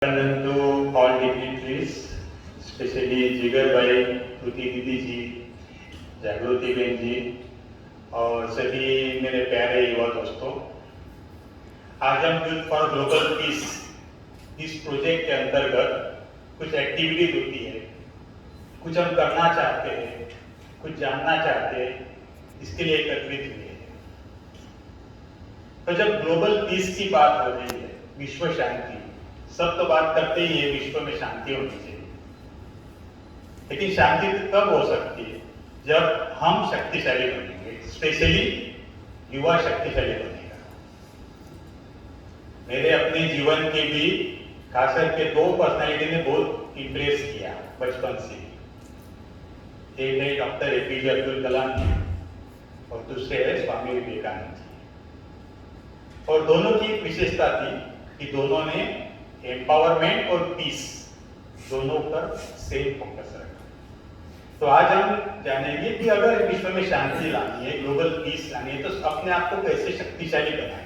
To all dignitaries, especially जिगर भाई, श्रुति दीदी जी, जागृति बहन जी और सभी मेरे प्यारे युवा दोस्तों, आज हम यूथ फॉर ग्लोबल पीस इस प्रोजेक्ट के अंतर्गत कुछ एक्टिविटीज होती है, कुछ हम करना चाहते हैं, कुछ जानना चाहते हैं, इसके लिए एकत्रित हुए हैं। तो जब ग्लोबल पीस की बात हो रही है, विश्व शांति, सब तो बात करते ही है विश्व में शांति होनी चाहिए, लेकिन शांति तब हो सकती है जब हम शक्तिशाली बनेंगे, स्पेशली युवा शक्तिशाली बनेगा। मेरे अपने जीवन के भी खास करके दो पर्सनालिटी ने बहुत इंप्रेस किया बचपन से। एक है डॉक्टर एपीजे अब्दुल कलाम जी और दूसरे है स्वामी विवेकानंद जी। और दोनों की एक विशेषता थी कि दोनों ने एम्पावरमेंट और पीस दोनों पर सेम फोकस रखा। तो आज हम जानेंगे कि अगर विश्व में शांति लानी है, ग्लोबल पीस लानी है, तो अपने आप को कैसे शक्तिशाली बनाए।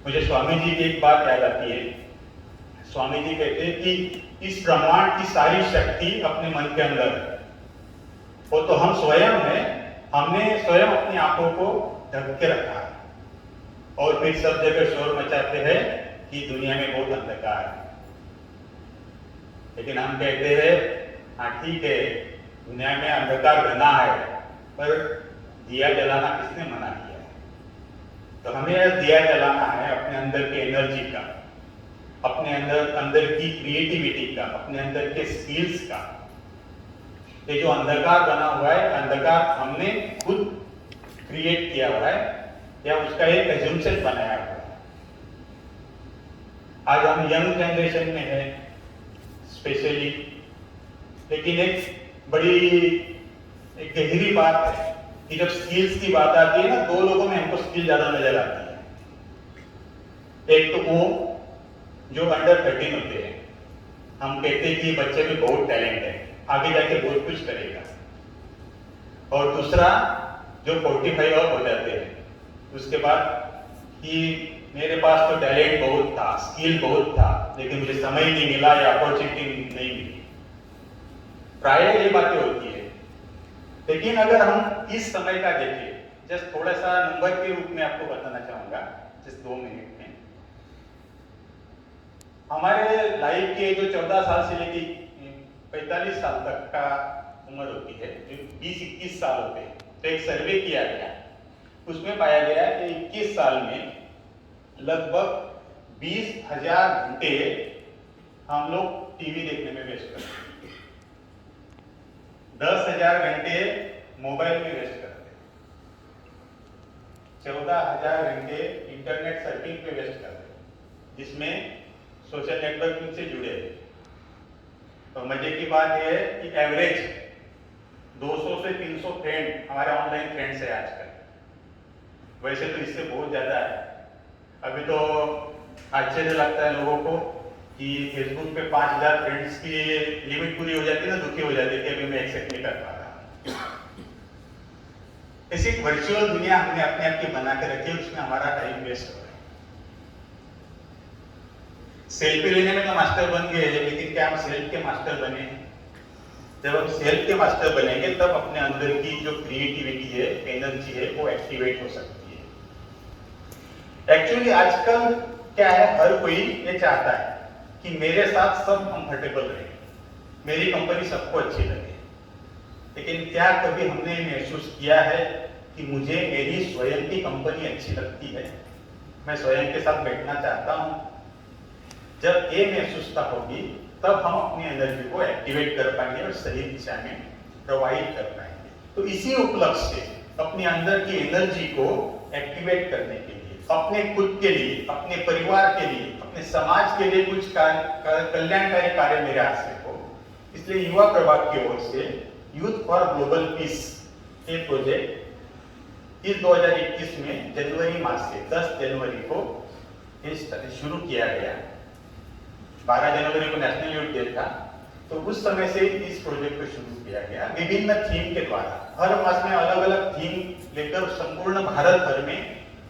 मुझे स्वामी जी की एक बात याद आती है। स्वामी जी कहते हैं कि इस ब्रह्मांड की सारी शक्ति अपने मन के अंदर है, वो तो हम स्वयं हैं, हमने स्वयं अपनी आंखों को ढक के रखा है और फिर सब जगह शोर मचाते हैं कि दुनिया में बहुत अंधकार है। लेकिन हम कहते हैं हाँ ठीक है, दुनिया में अंधकार घना है, पर दिया जलाना किसने मना किया है? तो हमें दिया जलाना है अपने अंदर के एनर्जी का, अपने अंदर की क्रिएटिविटी का, अपने अंदर के स्किल्स का। ये जो अंधकार बना हुआ है, अंधकार हमने खुद क्रिएट किया हुआ है या उसका एक एज्यूम्पशन बनाया हुआ है। आज हम यंग जनरेशन में हैं स्पेशली, लेकिन एक गहरी बात है कि जब स्किल्स की बात आती है ना, दो लोगों में हमको स्किल ज्यादा नजर आती है। एक तो वो जो अंडर 13 होते हैं, हम कहते हैं कि बच्चे में बहुत टैलेंट है, आगे जाके बहुत कुछ करेगा। और दूसरा जो 45 और हो जाते हैं, उसके बाद कि मेरे पास तो टैलेंट बहुत था, स्किल बहुत था, लेकिन मुझे समय नहीं मिला या अपॉर्चुनिटी नहीं मिली। प्राय ये बातें होती है। लेकिन अगर हम इस समय का देखें, जस्ट थोड़ा सा नंबर के रूप में आपको बताना चाहूंगा, जस्ट 2 मिनट में। हमारे लाइफ के जो 14 साल से लेकर 45 साल तक का उम्र होती है, जो 20-21 साल होते हैं, तो एक सर्वे किया गया, उसमें पाया गया कि 21 साल में लगभग 20,000 घंटे हम लोग टीवी देखने में वेस्ट करते हैं, 10,000 घंटे मोबाइल में वेस्ट करते हैं, 14,000 घंटे इंटरनेट सर्फिंग पे वेस्ट करते हैं, जिसमें सोशल नेटवर्किंग से जुड़े हैं। तो मजे की बात यह है कि एवरेज 200 से 300 फ्रेंड हमारे ऑनलाइन फ्रेंड्स है आजकल। वैसे तो इससे बहुत ज्यादा है। अभी तो आश्चर्य लगता है लोगों को कि फेसबुक पे 5,000 फ्रेंड्स की लिमिट पूरी हो जाती है ना, दुखी हो जाती है कि अभी मैं एक्सेप्ट नहीं कर पा रहा। ऐसी वर्चुअल दुनिया हमने अपने आप की बना के रखी है, उसमें हमारा टाइम वेस्ट हो रहा है। सेल्फी लेने में तो मास्टर बन गए हैं, लेकिन क्या हम सेल्फ के मास्टर बने? जब हम सेल्फ के मास्टर बनेंगे तब अपने अंदर की जो क्रिएटिविटी है, एनर्जी है, वो एक्टिवेट हो सकती है। एक्चुअली आजकल क्या है, हर कोई ये चाहता है कि मेरे साथ सब कंफर्टेबल रहे, मेरी कंपनी सबको अच्छी लगे। लेकिन क्या कभी हमने महसूस किया है कि मुझे मेरी स्वयं की कंपनी अच्छी लगती है, मैं स्वयं के साथ बैठना चाहता हूं? जब ये महसूसता होगी तब हम अपनी एनर्जी को एक्टिवेट कर पाएंगे और सही दिशा में प्रोवाइड कर पाएंगे। तो इसी उपलक्ष्य से अपने अंदर की एनर्जी को एक्टिवेट करने के लिए, अपने खुद के लिए, अपने परिवार के लिए, अपने समाज के लिए कुछ कल्याणकारी कार्य मेरे हाथ से हो, इसलिए युवा प्रभाग की ओर से यूथ फॉर ग्लोबल पीस ये प्रोजेक्ट इस 2021 में जनवरी मास से 10 जनवरी को शुरू किया गया। 12 जनवरी को नेशनल यूथ डे था, तो उस समय से इस प्रोजेक्ट को शुरू किया गया विभिन्न थीम के द्वारा। हर मास में अलग अलग थीम लेकर संपूर्ण भारत भर में,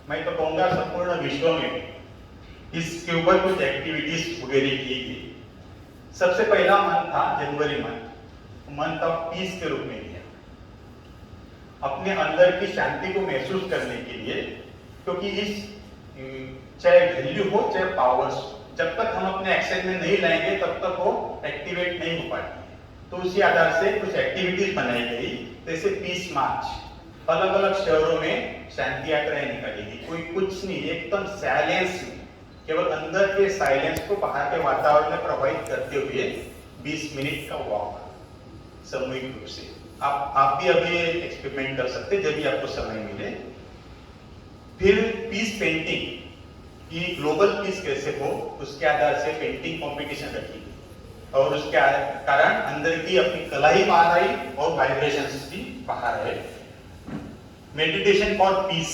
मैं तो कहूँगा संपूर्ण विश्व में इसके ऊपर कुछ एक्टिविटीज वगैरह की गई। सबसे पहला मंथ था जनवरी मंथ ऑफ पीस के रूप में लिया, अपने अंदर की शांति को महसूस करने के लिए, क्योंकि इस चाहे वैल्यू हो चाहे पावर्स, जब तक हम अपने एक्शन में नहीं लाएंगे तब तक वो एक्टिवेट नहीं हो पाती है। तो उसी आधार से कुछ एक्टिविटीज बनाई गई, जैसे पीस मार्च, अलग अलग शहरों में शांति यात्राएं निकाली गई। कोई कुछ नहीं, एकदम साइलेंस में, केवल अंदर के साइलेंस को बाहर के वातावरण में प्रभावित करते हुए 20 मिनट का वॉक सामूहिक रूप से। आप भी अभी एक्सपेरिमेंट कर सकते हैं जब भी आपको समय मिले। फिर पीस पेंटिंग की ग्लोबल पीस कैसे हो, उसके आधार से पेंटिंग कंपटीशन रखी गई और उसके कारण अंदर की अपनी कला ही बाहर आई और वाइब्रेशंस भी बाहर आए। मेडिटेशन फॉर पीस,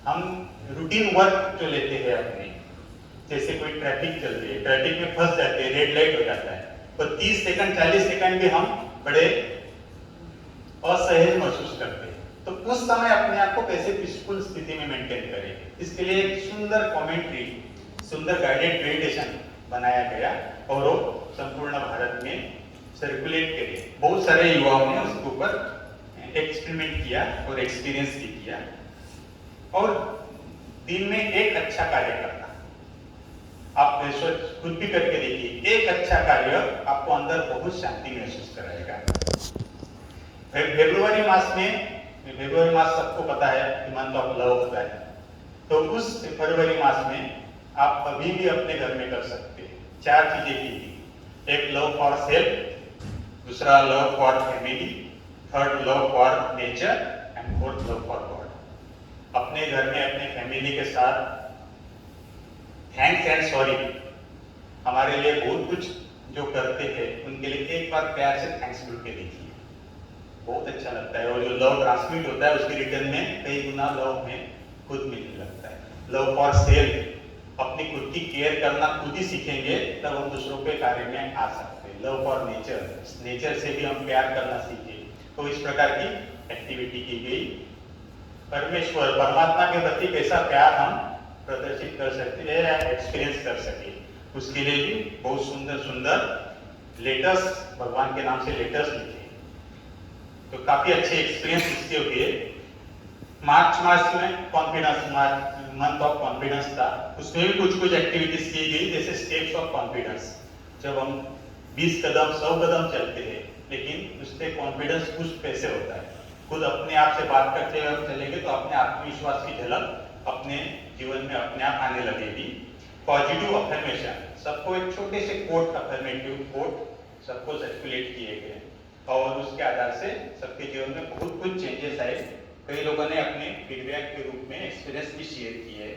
हम रूटीन वर्क जो लेते हैं अपने, जैसे कोई ट्रैफिक चल रही है, ट्रैफिक में फंस जाते हैं, रेड लाइट हो जाता है, तो 30 सेकंड 40 सेकंड भी हम बड़े असहज महसूस करते हैं। तो उस समय अपने आप को कैसे पीसफुल स्थिति में मेंटेन करें, इसके लिए एक सुंदर कमेंट्री, सुंदर गाइडेड मेडिटेशन बनाया गया और वो संपूर्ण भारत में सर्कुलेट किए। बहुत सारे युवाओं ने उसके ऊपर एक्सपेरिमेंट किया और एक्सपीरियंस भी किया। और दिन में एक अच्छा कार्य करना, आप खुद भी करके देखिए, एक अच्छा कार्य आपको अंदर बहुत शांति महसूस कराएगा। फरवरी मास सबको पता है कि मंथ ऑफ लव होता है, तो उस फरवरी मास में आप अभी भी अपने घर में कर सकते हैं। 4 चीजें की थी, एक लव फॉर सेल्फ, दूसरा love for family, third love for nature and fourth love for God. अपने घर में अपने फैमिली के साथ थैंक्स एंड सॉरी, हमारे लिए बहुत कुछ जो करते हैं उनके लिए एक बार प्यार से थैंक्स बोल के देखिए, बहुत अच्छा लगता है। और जो लव ट्रांसमिट होता है उसके रिटर्न में कई गुना लव में खुद मिलने लगता है। लव फॉर सेल्फ, अपनी खुद की केयर करना खुद ही सीखेंगे तब हम दूसरों के कार्य में आ सकते हैं। लव फॉर नेचर, नेचर से भी हम प्यार करना सीखे। तो इस प्रकार की एक्टिविटी की गई। परमेश्वर परमात्मा के प्रति कैसा प्यार हम प्रदर्शित कर सकते हैं या एक्सपीरियंस कर सके, उसके लिए भी बहुत सुंदर सुंदर लेटर्स, भगवान के नाम से लेटर्स लिखे, तो काफी अच्छे एक्सपीरियंस इसके हुए। मार्च में कॉन्फिडेंस मंथ ऑफ कॉन्फिडेंस था, उसमें भी कुछ एक्टिविटीज की गई, जैसे स्टेप्स ऑफ कॉन्फिडेंस। जब हम 20 कदम 100 कदम चलते हैं, लेकिन उससे कॉन्फिडेंस पुश कैसे होता है, खुद अपने आप से बात करते हुए चलेंगे तो अपने आत्मविश्वास की झलक अपने जीवन में अपने आप आने लगेगी। पॉजिटिव अफर्मेशन, सबको एक छोटे से कोट, अफर्मेटिव कोट सबको सर्कुलेट किए गए और उसके आधार से सबके जीवन में बहुत कुछ चेंजेस आए। कई लोगों ने अपने फीडबैक के रूप में एक्सपीरियंस भी शेयर किए।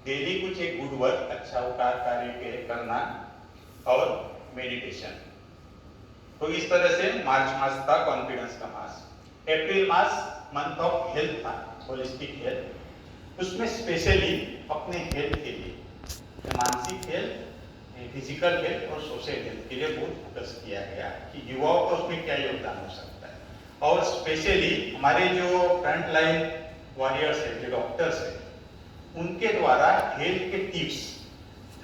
डेली कुछ एक गुड वर्क, अच्छा कार्य करना और मेडिटेशन। तो इस तरह से मार्च मास था कॉन्फिडेंस का मास। अप्रैल मास मंथ ऑफ हेल्थ था, होलिस्टिक हेल्थ। उसमें स्पेशली अपने हेल्थ के लिए, मानसिक हेल्थ, फिजिकल हेल्थ और सोशल हेल्थ के लिए बहुत फोकस किया गया कि युवाओं का उसमें क्या योगदान हो सकता है। और स्पेशली हमारे जो फ्रंट लाइन वॉरियर्स है, जो डॉक्टर्स है, उनके द्वारा हेल्थ के टिप्स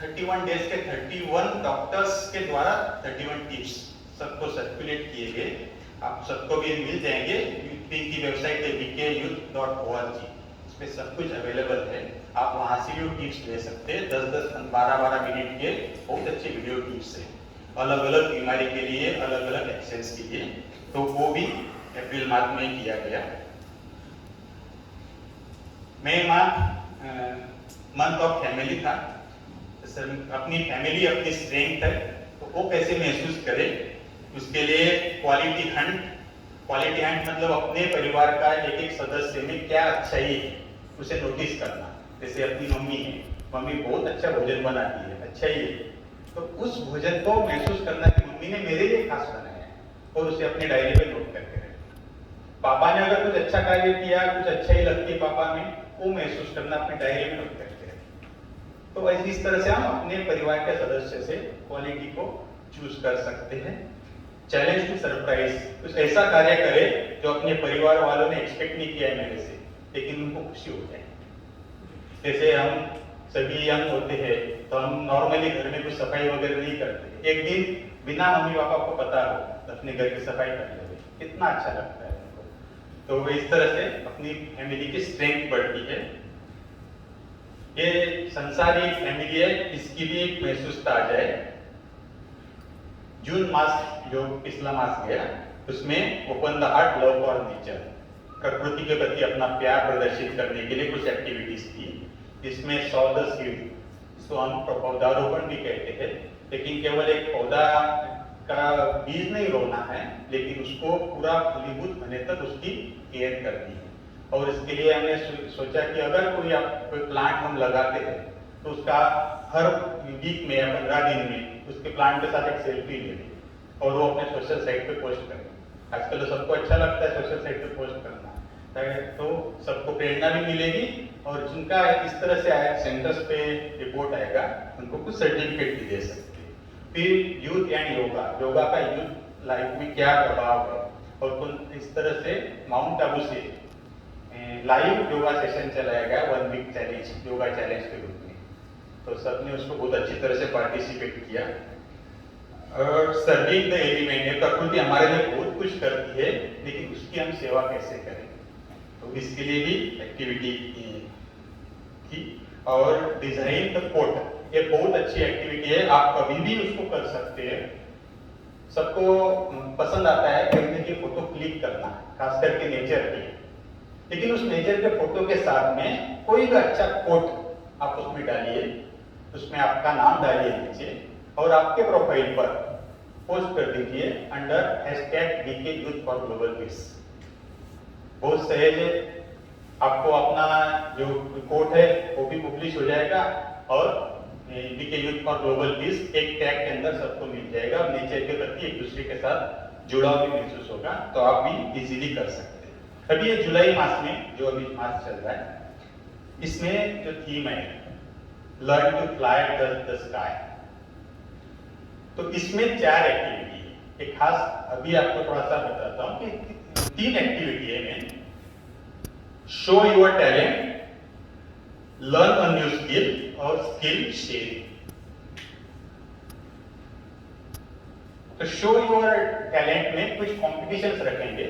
31 डेज के 31 डॉक्टर्स के द्वारा 31 टिप्स सबको सर्कुलेट किए गए। आप सबको भी मिल जाएंगे, यूथ विंग की वेबसाइट है vkyouth.org, इस पे सब कुछ अवेलेबल है। आप वहां से भी टिप्स ले सकते हैं। 10-10, 12-12 मिनट के बहुत अच्छे वीडियो टिप्स है, अलग अलग बीमारी के लिए, अलग अलग एक्शंस के लिए। तो वो भी अप्रैल माह में किया गया। मई माह मंथ ऑफ फैमिली था। अपनी फैमिली अपनी स्ट्रेंथ है, तो वो कैसे महसूस करे, उसके लिए क्वालिटी हंट मतलब अपने परिवार का एक एक सदस्य में क्या अच्छाई है उसे नोटिस करना। जैसे अपनी मम्मी है, मम्मी बहुत अच्छा भोजन बनाती है, अच्छा ही है, तो उस भोजन को महसूस करना कि मम्मी ने मेरे लिए खास बनाया है और उसे अपनी डायरी में नोट करके रखना। पापा ने अगर कुछ अच्छा कार्य किया, कुछ अच्छा ही लगती है पापा में, वो महसूस करना, अपनी डायरी में नोट करके रखना। तो इस तरह से हम अपने परिवार के सदस्य से क्वालिटी को चूज कर सकते हैं। चैलेंज टू सरप्राइज, कुछ ऐसा कार्य करें जो अपने परिवार वालों ने एक्सपेक्ट नहीं किया है मेरे से, लेकिन उनको खुशी हो जाए। जैसे हम सभी यंग होते हैं तो हम नॉर्मली घर में कुछ सफाई वगैरह नहीं करते, एक दिन बिना मम्मी पापा को पता हो अपने घर की सफाई कर ले, कितना अच्छा लगता है उनको। तो इस तरह से अपनी फैमिली की स्ट्रेंथ बढ़ती है। ये संसारी फैमिली है, इसकी भी एक महसूसता आ जाए। जून मास जो पिछला मास गया उसमें open the heart love for nature, प्रकृति के प्रति अपना प्यार प्रदर्शित करने के लिए कुछ एक्टिविटीज की। इसमें सौ द सीड, इसको हम पौधारोपण भी कहते हैं, लेकिन केवल एक पौधा का बीज नहीं रोना है, लेकिन उसको पूरा फलीभूत होने तक उसकी केयर करनी है। और इसके लिए हमने सोचा कि अगर कोई प्लांट हम लगाते हैं तो उसका हर वीक में या 15 दिन में उसके प्लांट के साथ एक सेल्फी ले लें और वो अपने सोशल साइट पे पोस्ट करें। आजकल तो सबको अच्छा लगता है सोशल साइट पे पोस्ट करना, तो सबको प्रेरणा भी मिलेगी और जिनका इस तरह से आया सेंटर्स पे रिपोर्ट आएगा उनको कुछ सर्टिफिकेट भी दे सकते हैं। फिर यूथ एंड योगा, योगा का यूथ लाइफ में क्या प्रभाव है, और इस तरह से माउंट आबू से लाइव योगा सेशन चलाया गया 1 वीक चैलेंज, योगा चैलेंज के रूप में। तो सबने उसको बहुत अच्छी तरह से पार्टिसिपेट किया। और सर्विंग द एलिमेंट, प्रकृति हमारे लिए बहुत कुछ करती है, लेकिन उसकी हम सेवा कैसे करें, तो इसके लिए भी एक्टिविटी की। और डिजाइन द कोट, ये बहुत अच्छी एक्टिविटी है, आप कभी भी उसको कर सकते हैं। सबको पसंद आता है कहीं की फोटो क्लिक करना, खास करके नेचर की, लेकिन उस नेचर के फोटो के साथ में कोई भी अच्छा कोट आप उसमें डालिए, उसमें आपका नाम डालिए नीचे और आपके प्रोफाइल पर पोस्ट कर दीजिए under #BK Youth for Global Peace। बहुत सहज है, आपको अपना जो कोट है वो भी पब्लिश हो जाएगा और BK Youth for Global Peace एक टैग के अंदर सबको मिल जाएगा और नेचर के प्रति एक दूसरे के साथ जुड़ाव भी महसूस होगा, तो आप भी इजीली कर सकते हैं। अभी ये जुलाई मास में जो अभी मास चल रहा है, इसमें जो थीम है learn to fly the sky, तो इसमें 4 एक्टिविटी है। एक खास अभी आपको थोड़ा सा बताता हूं कि 3 एक्टिविटी है में show your talent, learn a new skill और स्किल शेयरिंग। तो शो योर टैलेंट में कुछ कॉम्पिटिशन्स रखेंगे,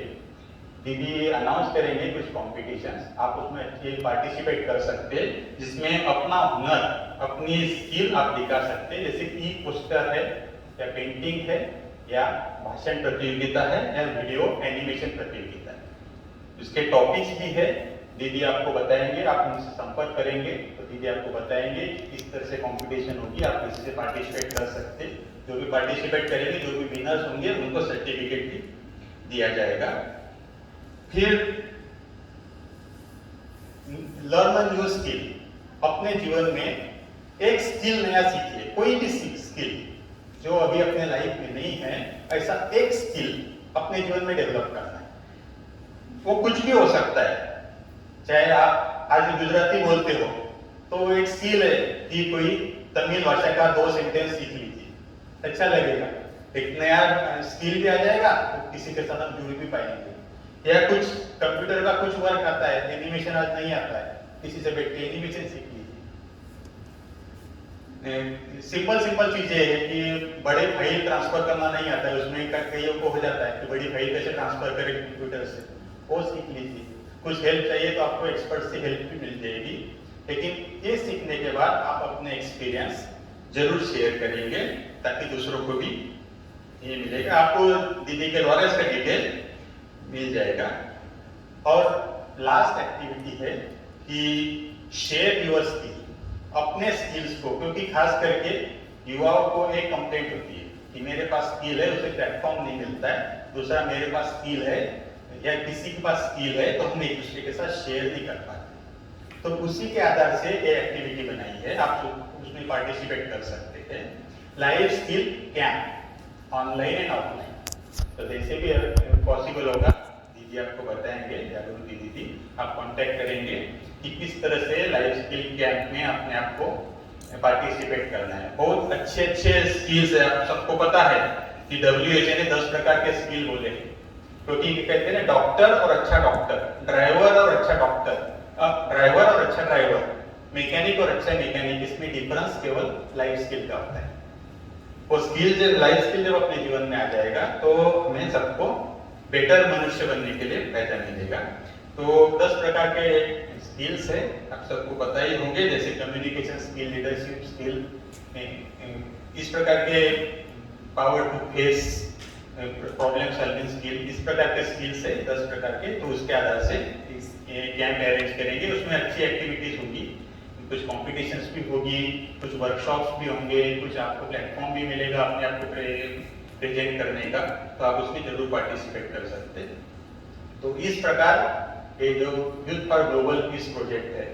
दीदी अनाउंस करेंगे कुछ कॉम्पिटिशन्स, आप उसमें अच्छे पार्टिसिपेट कर सकते हैं, जिसमें अपना हुनर, अपनी स्किल आप दिखा सकते हैं, जैसे कि पोस्टर है या पेंटिंग है या भाषण प्रतियोगिता है या वीडियो एनिमेशन प्रतियोगिता है। इसके टॉपिक्स भी है, दीदी आपको बताएंगे, आप उनसे संपर्क करेंगे तो दीदी आपको बताएंगे किस तरह से कंपटीशन होगी, आप किसी से पार्टिसिपेट कर सकते। जो भी पार्टिसिपेट करेंगे, जो भी विनर्स होंगे उनको सर्टिफिकेट भी दिया जाएगा। फिर लर्न अ न्यू स्किल, अपने जीवन में एक स्किल नया सीखिए, कोई भी स्किल जो अभी अपने लाइफ में नहीं है, ऐसा एक स्किल अपने जीवन में डेवलप करना है। वो कुछ भी हो सकता है, चाहे आप आज गुजराती बोलते हो तो एक स्किल है कि कोई तमिल भाषा का 2 सेंटेंस सीख लीजिए, अच्छा लगेगा, एक नया स्किल भी आ जाएगा, तो किसी के साथ हम जुड़ भी पाएंगे। या कुछ कंप्यूटर का कुछ वर्क आता है, एनिमेशन आज नहीं आता है, किसी से बैठ के एनिमेशन सीख लीजिए। सिंपल चीजें है कि बड़े फाइल ट्रांसफर करना नहीं आता है, उसमें कईयों को हो जाता है कि बड़ी फाइल कैसे ट्रांसफर करें कंप्यूटर से, वो सीख लीजिए। कुछ हेल्प चाहिए तो आपको एक्सपर्ट से हेल्प भी मिल जाएगी, लेकिन ये सीखने के बाद आप अपने एक्सपीरियंस जरूर शेयर करेंगे ताकि दूसरों को भी ये मिलेगा। आपको दीदी के द्वारा इसका डिटेल मिल जाएगा। और लास्ट एक्टिविटी है कि शेयर योर स्किल, अपने स्किल्स को, क्योंकि खास करके युवाओं को एक कंप्लेंट होती है कि मेरे पास स्किल है, उसे प्लेटफॉर्म नहीं मिलता है, दूसरा मेरे पास स्किल है या किसी के पास स्किल है तो हम एक दूसरे के साथ शेयर नहीं कर पाते। तो उसी के आधार से ये एक्टिविटी बनाई है, आप उसमें पार्टिसिपेट कर सकते हैं। Live skill camp, online and offline, तो जैसे भी पॉसिबल होगा दीदी आपको बताएंगे, जागरूक दीदी आप कांटेक्ट करेंगे कि किस तरह से लाइव स्किल कैंप में अपने आप को पार्टिसिपेट करना है। बहुत अच्छे स्किल्स है, आप सबको पता है कि WHO ने 10 प्रकार के स्किल बोले, क्योंकि कहते हैं ना डॉक्टर और अच्छा डॉक्टर, ड्राइवर और अच्छा ड्राइवर, मैकेनिक और अच्छा मैकेनिक, इसमें डिफरेंस केवल लाइफ स्किल का होता है। वो स्किल जब लाइफ स्किल जब अपने जीवन में आ जाएगा तो हमें सबको बेटर मनुष्य बनने के लिए फायदा मिलेगा। तो 10 प्रकार के स्किल्स है, आप सबको पता ही होंगे, जैसे कम्युनिकेशन स्किल, लीडरशिप स्किल, इस प्रकार के power to face problem solving skill, इस प्रकार के स्किल्स है 10 प्रकार के। तो उसके आधार से कैंप अरेंज करेंगे, उसमें अच्छी एक्टिविटीज होगी, कुछ कॉम्पिटिशन्स भी होगी, कुछ वर्कशॉप्स भी होंगे, कुछ आपको प्लेटफॉर्म भी मिलेगा अपने आप को प्रेजेंट करने का, तो आप उसमें जरूर पार्टिसिपेट कर सकते हैं। तो इस प्रकार ये जो youth for global piece project है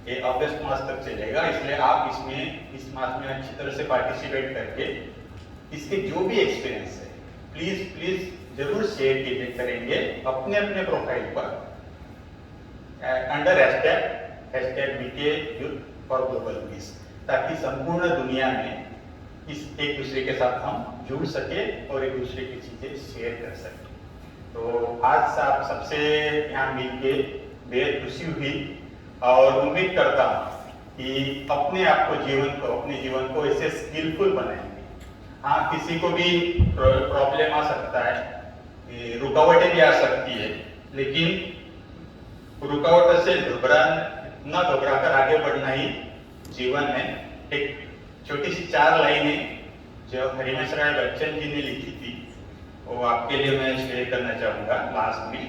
ये अगस्त मास तक चलेगा, इसलिए आप इसमें इस मास में अच्छी तरह से पार्टिसिपेट करके इसके जो भी एक्सपीरियंस है प्लीज प्लीज जरूर शेयर कीजिए करेंगे अपने अपने प्रोफाइल पर under hashtag BK youth for global peace, ताकि संपूर्ण दुनिया में इस एक दूसरे के साथ हम जुड़ सके और एक दूसरे की चीजें शेयर कर सके। तो आज आप सबसे यहाँ मिलके बेहद खुशी हुई और उम्मीद करता हूँ कि अपने जीवन को ऐसे स्किलफुल बनाएंगे। हाँ, किसी को भी प्रॉब्लम आ सकता है, रुकावटें भी आ सकती है, लेकिन रुकावटों से न घबराकर आगे बढ़ना ही जीवन में। एक छोटी सी 4 लाइनें जो हरिवंश राय बच्चन जी ने लिखी थी वो आपके लिए मैं शेयर करना चाहूंगा लास्ट में।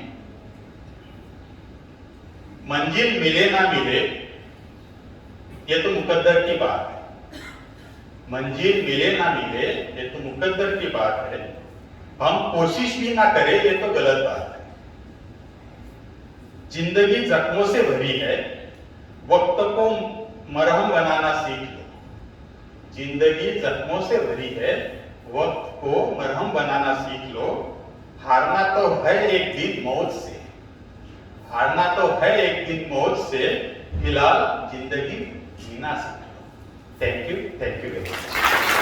मंजिल मिले ना मिले ये तो मुकद्दर की बात है, मंजिल मिले ना मिले ये तो मुकद्दर की बात है, हम कोशिश भी ना करें ये तो गलत बात है। जिंदगी जख्मों से भरी है, वक्त को मरहम बनाना सीख लो। जिंदगी जख्मों से भरी है, वक्त को मरहम बनाना सीख लो। हारना तो है एक दिन मौत से, हारना तो है एक दिन मौत से, फिलहाल जिंदगी जीना सीख लो। Thank you very much.